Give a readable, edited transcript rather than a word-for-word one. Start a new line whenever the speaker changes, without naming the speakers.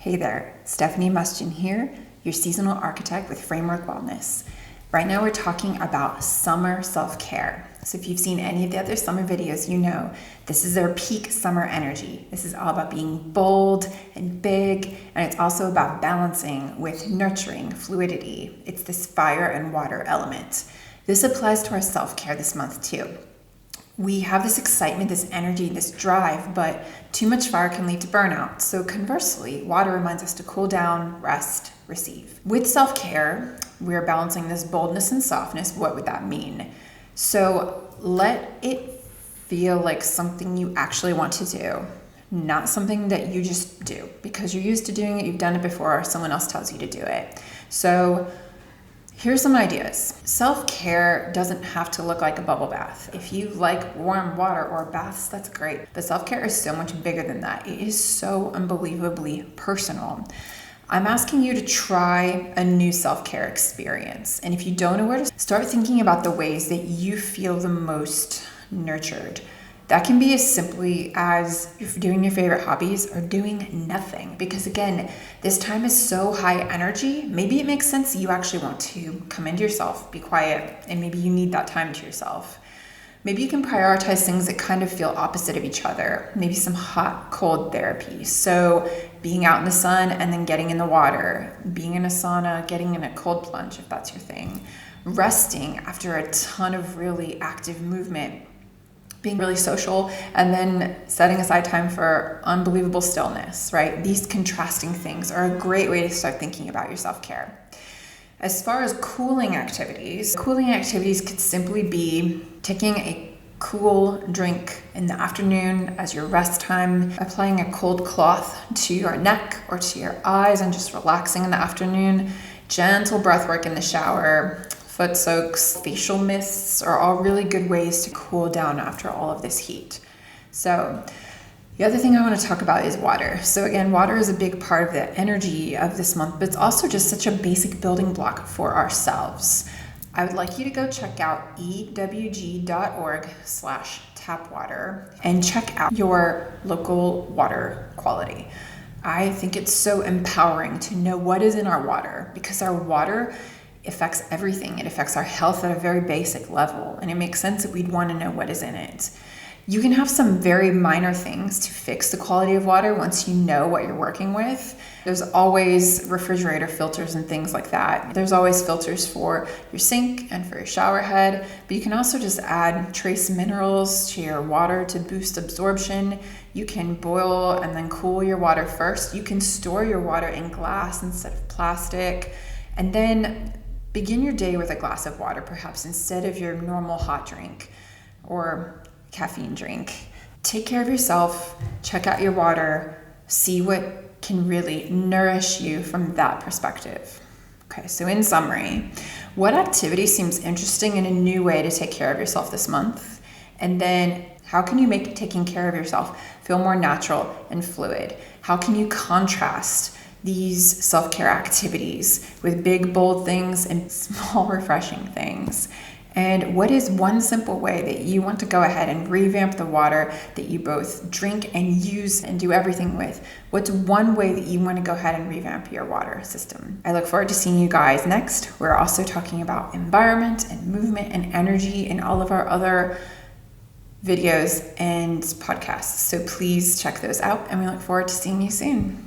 Hey there, Stefanie Mustin here, your seasonal architect with Framework Wellness. Right now we're talking about summer self-care. So if you've seen any of the other summer videos, you know this is our peak summer energy. This is all about being bold and big, and it's also about balancing with nurturing, fluidity. It's this fire and water element. This applies to our self-care this month too. We have this excitement, this energy, this drive, but too much fire can lead to burnout. So conversely, water reminds us to cool down, rest, receive. With self-care, we're balancing this boldness and softness. What would that mean? So let it feel like something you actually want to do, not something that you just do because you're used to doing it, you've done it before, or someone else tells you to do it. So here's some ideas. Self-care doesn't have to look like a bubble bath. If you like warm water or baths, that's great. But self-care is so much bigger than that. It is so unbelievably personal. I'm asking you to try a new self-care experience. And if you don't know where to start, thinking about the ways that you feel the most nurtured. That can be as simply as doing your favorite hobbies or doing nothing. Because again, this time is so high energy. Maybe it makes sense that you actually want to come into yourself, be quiet, and maybe you need that time to yourself. Maybe you can prioritize things that kind of feel opposite of each other. Maybe some hot, cold therapy. So being out in the sun and then getting in the water, being in a sauna, getting in a cold plunge if that's your thing, resting after a ton of really active movement, being really social, and then setting aside time for unbelievable stillness, right? These contrasting things are a great way to start thinking about your self-care. As far as cooling activities could simply be taking a cool drink in the afternoon as your rest time, applying a cold cloth to your neck or to your eyes and just relaxing in the afternoon, gentle breath work in the shower, foot soaks, facial mists are all really good ways to cool down after all of this heat. So the other thing I want to talk about is water. So again, water is a big part of the energy of this month, but it's also just such a basic building block for ourselves. I would like you to go check out ewg.org/tapwater and check out your local water quality. I think it's so empowering to know what is in our water, because our water affects everything. It affects our health at a very basic level, and it makes sense that we'd want to know what is in it. You can have some very minor things to fix the quality of water once you know what you're working with. There's always refrigerator filters and things like that. There's always filters for your sink and for your shower head, but you can also just add trace minerals to your water to boost absorption. You can boil and then cool your water first. You can store your water in glass instead of plastic, and then begin your day with a glass of water, perhaps instead of your normal hot drink or caffeine drink. Take care of yourself, check out your water, see what can really nourish you from that perspective. Okay, so in summary, what activity seems interesting and a new way to take care of yourself this month? And then how can you make taking care of yourself feel more natural and fluid? How can you contrast these self-care activities with big, bold things and small, refreshing things? And what is one simple way that you want to go ahead and revamp the water that you both drink and use and do everything with? What's one way that you want to go ahead and revamp your water system? I look forward to seeing you guys next. We're also talking about environment and movement and energy in all of our other videos and podcasts. So please check those out, and we look forward to seeing you soon.